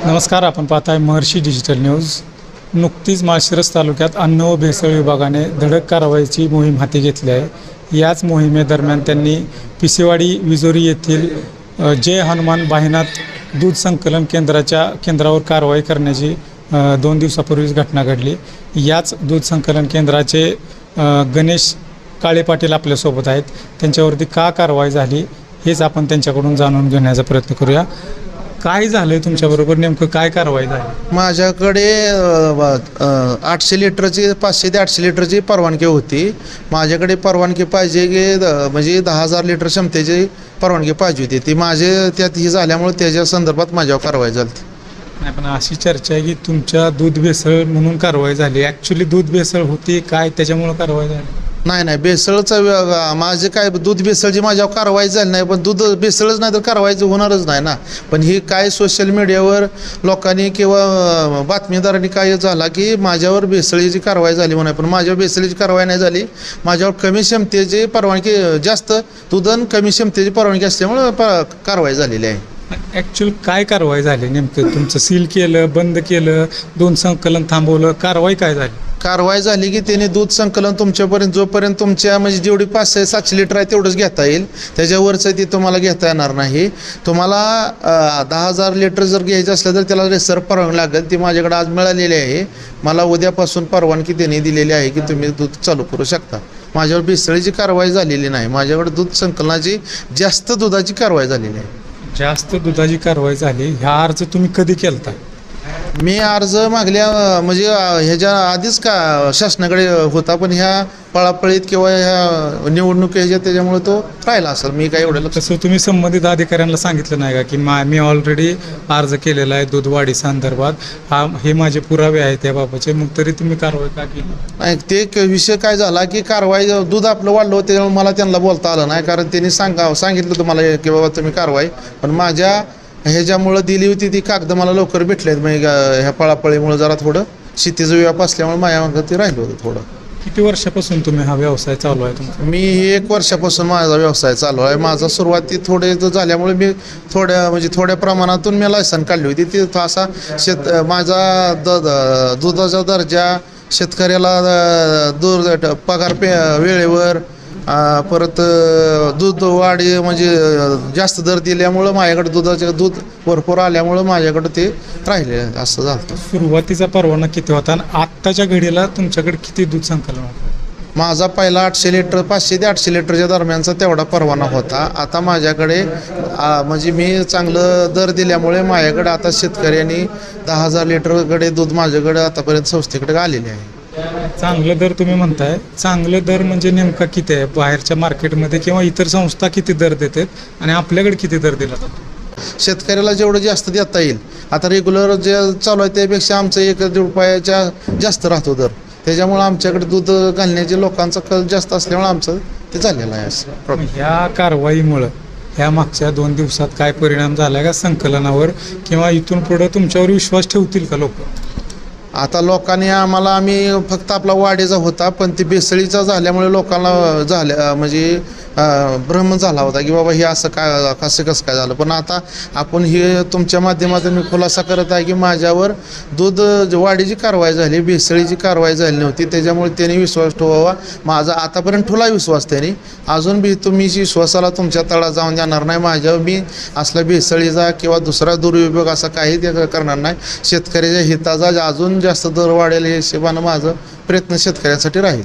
नमस्कार. आपण पाहताय महर्षी डिजिटल न्यूज. नुकतीच माळशिरस तालुक्यात अन्न व भेसळ विभागाने धडक कारवाईची मोहीम हाती घेतली आहे. याच मोहिमेदरम्यान त्यांनी पिसेवाडी विजोरी येथील जय हनुमान बाहिनात दूध संकलन केंद्रावर कारवाई करण्याची 2 दिवसापूर्वीच घटना घडली. याच दूध संकलन केंद्राचे गणेश काळे पाटील आपल्यासोबत आहेत. त्यांच्यावरती का कारवाई झाली हेच आपण त्यांच्याकडून जाणून घेण्याचा प्रयत्न करूया. काय झालं तुमच्याबरोबर, नेमकं काय कारवाई झाली? माझ्याकडे 800 लिटरची 500 ते 800 लिटरची परवानगी होती. माझ्याकडे परवानगी पाहिजे की म्हणजे 10,000 लिटर क्षमतेची परवानगी पाहिजे होती. ती माझे त्यात ही झाल्यामुळे त्याच्या संदर्भात माझ्यावर कारवाई झाली. नाही, पण अशी चर्चा आहे की तुमच्या दूध भेसळ म्हणून कारवाई झाली. ॲक्च्युली दूध भेसळ होती काय, त्याच्यामुळं कारवाई झाली? नाही, भेसळचं माझे काय दूध भेसळची माझ्यावर कारवाई झाली नाही. पण दूध भेसळच नाही तर कारवाईचं होणारच नाही ना. पण ही काय सोशल मीडियावर लोकांनी किंवा बातमीदारांनी काय झाला की माझ्यावर भेसळीची कारवाई झाली म्हणून. पण माझ्यावर भेसळीची कारवाई नाही झाली. माझ्यावर कमी क्षमतेची परवानगी, जास्त दूध आणि कमी क्षमतेची परवानगी असल्यामुळं कारवाई झालेली आहे. ॲक्च्युअल काय कारवाई झाली नेमकं? तुमचं सील केलं, बंद केलं, दूध संकलन थांबवलं, कारवाई काय झाली? कारवाई झाली की त्याने दूध संकलन तुमच्यापर्यंत जोपर्यंत तुमच्या म्हणजे जेवढी 500-700 लिटर आहे तेवढंच घेता येईल. त्याच्यावरचं ती तुम्हाला घेता येणार नाही. तुम्हाला 10,000 लिटर जर घ्यायचं असलं तर त्याला रेसर परवानगी लागेल. ती माझ्याकडे आज मिळालेली आहे. मला उद्यापासून परवानगी त्यांनी दिलेली आहे की तुम्ही दूध चालू करू शकता. माझ्यावर भेसळीची कारवाई झालेली नाही. माझ्याकडे दूध संकलनाची जास्त दुधाची कारवाई झालेली आहे. जास्त दुधाची कारवाई झाली. ह्या अर्ज तुम्ही कधी केलता? मी अर्ज मागल्या म्हणजे ह्याच्या आधीच का शासनाकडे होता. पण ह्या पळापळीत किंवा ह्या निवडणूक ह्याच्यात त्याच्यामुळे तो राहिला असेल. मी काय एवढं तसं तुम्ही संबंधित अधिकाऱ्यांना सांगितलं नाही का की मी ऑलरेडी अर्ज केलेला आहे दूध वाढी संदर्भात, हे माझे पुरावे आहेत त्याबाबतचे, मग तरी तुम्ही कारवाई का केली नाही? ते विषय काय झाला की कारवाई दूध आपलं वाढलं होतं त्यामुळे मला त्यांना बोलता आलं नाही. कारण त्यांनी सांगितलं तुम्हाला की बाबा तुम्ही कारवाई, पण माझ्या ह्याच्यामुळं दिली होती ती कागद मला लवकर भेटले. मग ह्या पळापळीमुळं जरा थोडं शेतीचा व्याप असल्यामुळे माझ्या मागं ते राहिलं होतं थोडं. किती वर्षापासून तुम्ही हा व्यवसाय चालू आहे तुमचा? मी 1 वर्षापासून माझा व्यवसाय चालू आहे. माझा सुरुवाती थोडे झाल्यामुळे मी थोड्या प्रमाणातून मी लायसन काढली होती. ती असा माझा दुधाचा दर्जा, शेतकऱ्याला दूध पगार वेळेवर, परत दूध वाढी म्हणजे जास्त दर दिल्यामुळं माझ्याकडे दूध भरपूर आल्यामुळं माझ्याकडं ते राहिले असं झालं. सुरुवातीचा परवाना किती होता आणि आत्ताच्या घडीला तुमच्याकडे किती दूध संकलन होतं? माझा पहिला 800 लिटर 500 ते 800 लिटरच्या दरम्यानचा तेवढा परवाना होता. आता माझ्याकडे म्हणजे मी चांगलं दर दिल्यामुळे माझ्याकडे आता शेतकऱ्यांनी 10,000 लिटरकडे दूध माझ्याकडे आतापर्यंत संस्थेकडे आलेले आहे. चांगलं दर तुम्ही म्हणताय, चांगलं दर म्हणजे नेमका किती आहे? बाहेरच्या मार्केटमध्ये किंवा इतर संस्था किती दर देतात आणि आपल्याकडे किती दर दिला जातो? शेतकऱ्याला जेवढं जास्त देता येईल. आता रेग्युलर जे चालू आहे त्यापेक्षा आमचं 1-1.5 रुपयाच्या जास्त राहतो दर. त्याच्यामुळे आमच्याकडे दूध घालण्याचे लोकांचा कल जास्त असल्यामुळे आमचं ते झालेलं आहे असं. ह्या कारवाईमुळं ह्या मागच्या 2 दिवसात काय परिणाम झाला का संकलनावर, किंवा इथून पुढं तुमच्यावर विश्वास ठेवतील का लोक? आता लोकांनी आम्ही फक्त आपला वाढीचा होता, पण ती भेसळीचा झाल्यामुळे लोकांना म्हणजे भ्रम झाला होता की बाबा हे असं कसं काय झालं. पण आता आपण हे तुमच्या माध्यमातून मी खुलासा करत आहे की माझ्यावर दूध वाढीची कारवाई झाली, भेसळीची कारवाई झाली नव्हती. त्याच्यामुळे त्यांनी विश्वास ठेवावा. माझा आतापर्यंत ठुला विश्वास त्यांनी. अजून बी तुम्ही विश्वासाला तुमच्या तळा जाऊन देणार नाही. माझ्यावर मी असला भेसळीचा किंवा दुसरा दुरुपयोग असा काही ते करणार नाही. शेतकऱ्याच्या हिताचा अजून जास्त दर वाढेल हे हिशोबानं माझं प्रयत्न शेतकऱ्यांसाठी राहील.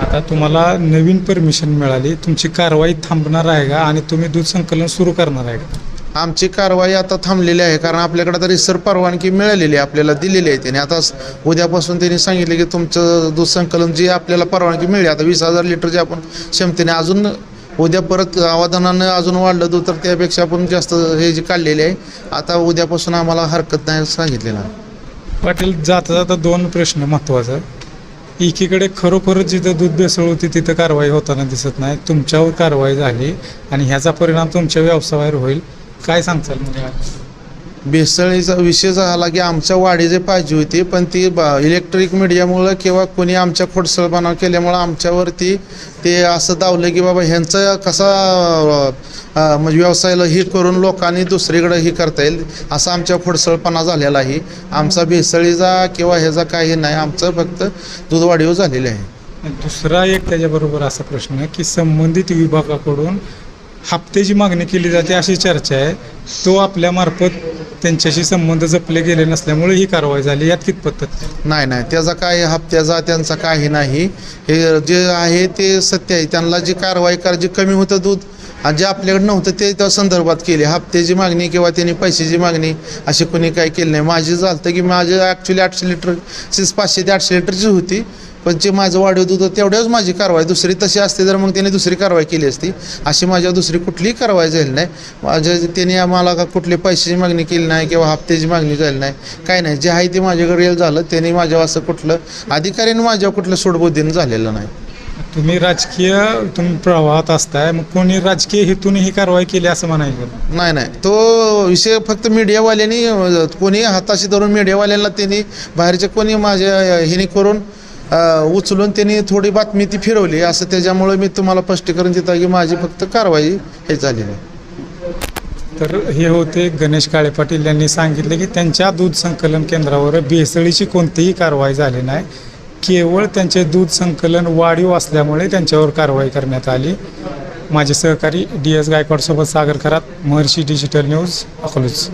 आता तुम्हाला नवीन परमिशन मिळाली, तुमची कारवाई थांबणार आहे का आणि तुम्ही दूध संकलन सुरू करणार आहे का? आमची कारवाई आता थांबलेली आहे, कारण आपल्याकडे तरी सर परवानगी मिळालेली आहे, आपल्याला दिलेली आहे त्याने. आता उद्यापासून त्यांनी सांगितले की तुमचं दूध संकलन जी आपल्याला परवानगी मिळेल, आता 20,000 लिटरची आपण क्षमतेने, अजून उद्या परत आवाहनानं अजून वाढलं दूध तर त्यापेक्षा आपण जास्त हे जी काढलेली आहे. आता उद्यापासून आम्हाला हरकत नाही सांगितलेलं आहे. पाटील, जाता जाता 2 प्रश्न महत्त्वाचा. एकीकडे खरोखरच जिथं दूध भेसळ होती तिथं कारवाई होताना दिसत नाही, तुमच्यावर कारवाई झाली आणि ह्याचा परिणाम तुमच्या व्यवसायावर होईल, काय सांगताल? म्हणजे भेसळीचा विषय झाला की आमच्या वाडी जे पाहिजे होती पण ती इलेक्ट्रिक मीडियामुळं किंवा कोणी आमच्या खोडसळपणा केल्यामुळं आमच्यावरती ते असं दावलं की बाबा ह्यांचं कसा म्हणजे व्यवसायाला ही करून लोकांनी दुसरीकडे ही करता येईल असा आमच्या खोडसळपणा झालेला आहे. आमचा भेसळीचा किंवा ह्याचा काही नाही, आमचं फक्त दूध वाढीव झालेले आहे. दुसरा एक त्याच्याबरोबर असा प्रश्न की संबंधित विभागाकडून हप्त्याची मागणी केली जाते अशी चर्चा आहे. तो आपल्यामार्फत त्यांच्याशी संबंध जपले गेले नसल्यामुळे ही कारवाई झाली, यात कितपत तथ्य? नाही त्याचा काय हप्त्याचा त्यांचा काही नाही. हे जे आहे ते सत्य आहे. त्यांना जी कारवाई जी कमी होतं दूध आणि जे आपल्याकडे नव्हतं ते त्या संदर्भात केली. हप्त्याची मागणी किंवा त्यांनी पैशाची मागणी अशी कोणी काही केली नाही. माझी झालं की माझे ॲक्च्युली 800 लिटर 500 ते 800 लिटरची होती, पण जे माझं वाढीव दूध होतं तेवढ्याच माझी कारवाई. दुसरी तशी असते तर मग त्याने दुसरी कारवाई केली असती. अशी माझ्यावर दुसरी कुठलीही कारवाई झाली नाही. त्यांनी आम्हाला का कुठली पैशाची मागणी केली नाही किंवा हप्त्याची मागणी झाली नाही, काय नाही. जे आहे ते माझ्याकडे रिअल झालं. त्यांनी माझ्यावर असं कुठलं अधिकाऱ्याने माझ्यावर कुठलं सूडबुद्धीनं झालेलं नाही. तुम्ही तुम्ही प्रवाहात असताय, मग कोणी राजकीय हेतून ही कारवाई केली असं म्हणायचं? नाही तो विषय फक्त मीडियावाल्यांनी कोणी हाताशी धरून मीडियावाल्यांना त्यांनी बाहेरचे कोणी माझ्या हिने करून उचलून त्यांनी थोडी बातमी ती फिरवली असं. त्याच्यामुळे मी तुम्हाला स्पष्टीकरण देतो की माझी फक्त कारवाई हे झाली नाही. तर हे होते गणेश काळे पाटील यांनी सांगितले की त्यांच्या दूध संकलन केंद्रावर भेसळीची कोणतीही कारवाई झाली नाही, केवळ त्यांचे दूध संकलन वाढीव असल्यामुळे त्यांच्यावर कारवाई करण्यात आली. माझे सहकारी DS गायकवाडसोबत सागर खरात, महर्षी डिजिटल न्यूज, अकलूज.